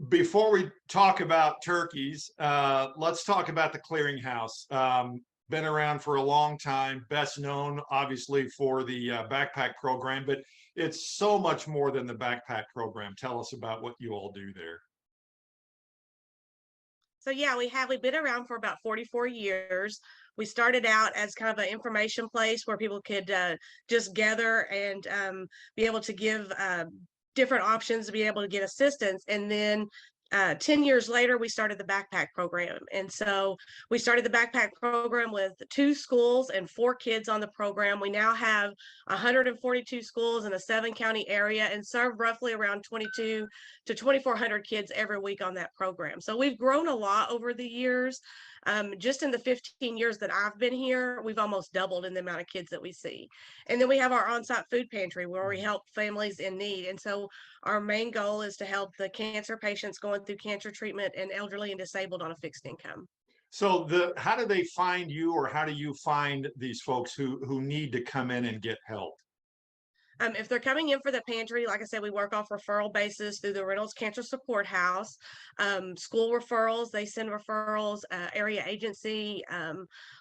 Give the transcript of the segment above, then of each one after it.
Before we talk about turkeys, let's talk about the Clearinghouse. Been around for a long time, best known obviously for the backpack program, but it's so much more than the backpack program. Tell us about what you all do there. So yeah, we've been around for about 44 years. We started out as kind of an information place where people could just gather and be able to give different options to be able to get assistance. And then 10 years later, we started the backpack program. And so we started the backpack program with 2 schools and 4 kids on the program. We now have 142 schools in a 7-county area and serve roughly around 22 to 2,400 kids every week on that program. So we've grown a lot over the years. Just in the 15 years that I've been here, we've almost doubled in the amount of kids that we see. And then we have our on-site food pantry where we help families in need. And so our main goal is to help the cancer patients going through cancer treatment and elderly and disabled on a fixed income. So how do they find you, or how do you find these folks who need to come in and get help? If they're coming in for the pantry, like I said, we work off referral basis through the Reynolds Cancer Support House. School referrals, they send referrals, area agency,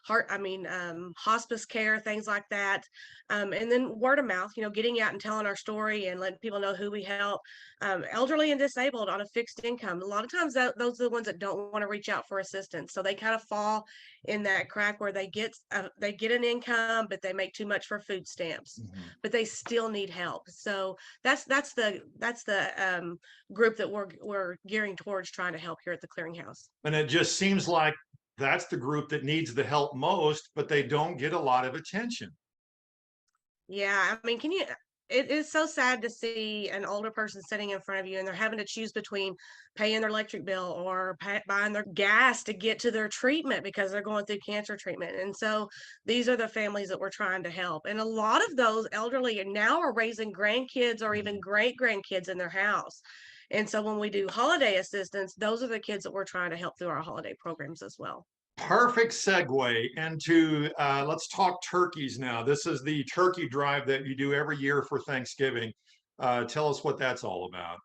hospice care, things like that. And then word of mouth, getting out and telling our story and letting people know who we help. Elderly and disabled on a fixed income. A lot of times those are the ones that don't want to reach out for assistance. So they kind of fall in that crack where they get an income, but they make too much for food stamps, but they still need help. So that's the group that we're gearing towards trying to help here at the Clearinghouse. And it just seems like that's the group that needs the help most, but they don't get a lot of attention. Yeah, I mean, it is so sad to see an older person sitting in front of you and they're having to choose between paying their electric bill or buying their gas to get to their treatment because they're going through cancer treatment. And so these are the families that we're trying to help. And a lot of those elderly now are raising grandkids or even great grandkids in their house. And so when we do holiday assistance, those are the kids that we're trying to help through our holiday programs as well. Perfect segue into let's talk turkeys now. This is the turkey drive that you do every year for Thanksgiving. Tell us what that's all about.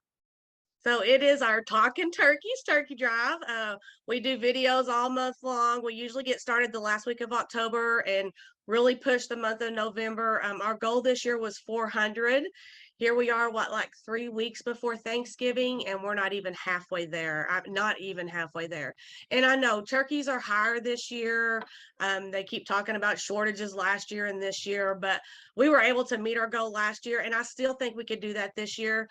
So it is our Talking Turkeys turkey drive. We do videos all month long. We usually get started the last week of October and really push the month of November. Our goal this year was 400. Here we are, like 3 weeks before Thanksgiving, and we're not even halfway there. Not even halfway there. And I know turkeys are higher this year. They keep talking about shortages last year and this year, but we were able to meet our goal last year, and I still think we could do that this year.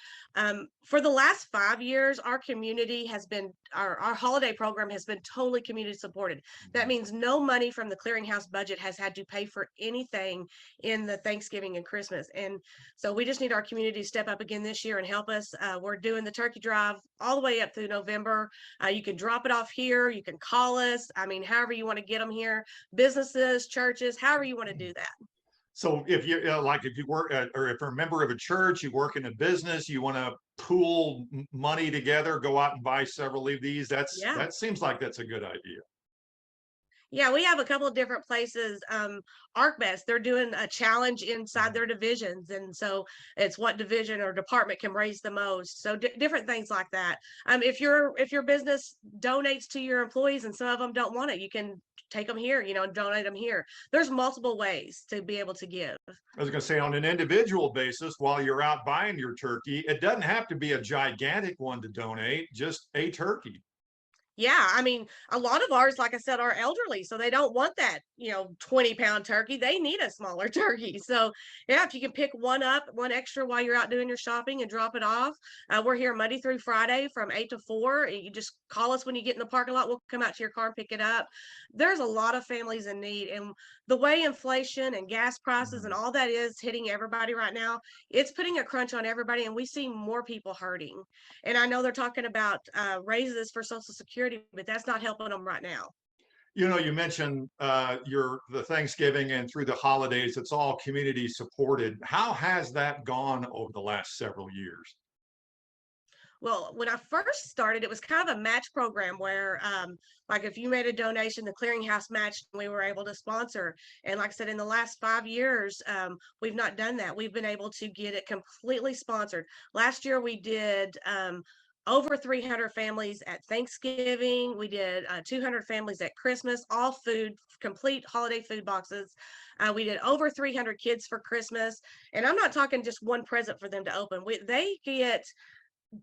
For the last 5 years, our community has been, our holiday program has been totally community supported. That means no money from the Clearinghouse budget has had to pay for anything in the Thanksgiving and Christmas. And so we just need our community to step up again this year and help us. We're doing the turkey drive all the way up through November. You can drop it off here. You can call us. I mean, however you want to get them here, businesses, churches, however you want to do that. So if you if you work or if you're a member of a church, you work in a business, you want to pool money together, go out and buy several of these. That seems like that's a good idea. Yeah, we have a couple of different places. ArcBest, they're doing a challenge inside their divisions. And so it's what division or department can raise the most. So different things like that. If your business donates to your employees and some of them don't want it, you can take them here, donate them here. There's multiple ways to be able to give. I was going to say, on an individual basis, while you're out buying your turkey, it doesn't have to be a gigantic one to donate, just a turkey. Yeah, I mean, a lot of ours, like I said, are elderly, so they don't want that, 20-pound turkey. They need a smaller turkey. So, yeah, if you can pick one up, one extra while you're out doing your shopping and drop it off. We're here Monday through Friday from 8 to 4. You just call us when you get in the parking lot. We'll come out to your car and pick it up. There's a lot of families in need, and the way inflation and gas prices and all that is hitting everybody right now, it's putting a crunch on everybody, and we see more people hurting. And I know they're talking about raises for Social Security, but that's not helping them right now. You mentioned the Thanksgiving and through the holidays, it's all community supported. How has that gone over the last several years? Well, when I first started, it was kind of a match program where, like if you made a donation, the Clearinghouse matched, and we were able to sponsor. And like I said, in the last 5 years, we've not done that. We've been able to get it completely sponsored. Last year, we did over 300 families at Thanksgiving. We did 200 families at Christmas, all food, complete holiday food boxes. We did over 300 kids for Christmas. And I'm not talking just one present for them to open.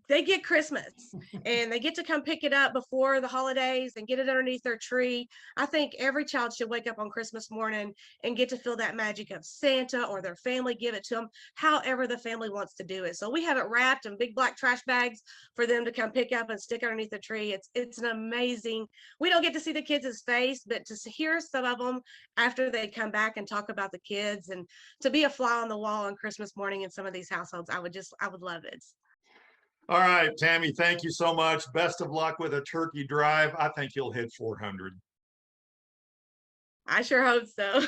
They get Christmas and they get to come pick it up before the holidays and get it underneath their tree. I think every child should wake up on Christmas morning and get to feel that magic of Santa or their family give it to them, however the family wants to do it. So we have it wrapped in big black trash bags for them to come pick up and stick underneath the tree. It's an amazing, we don't get to see the kids' face, but to hear some of them after they come back and talk about the kids, and to be a fly on the wall on Christmas morning in some of these households, I would love it. All right, Tami, thank you so much. Best of luck with a turkey drive. I think you'll hit 400. I sure hope so.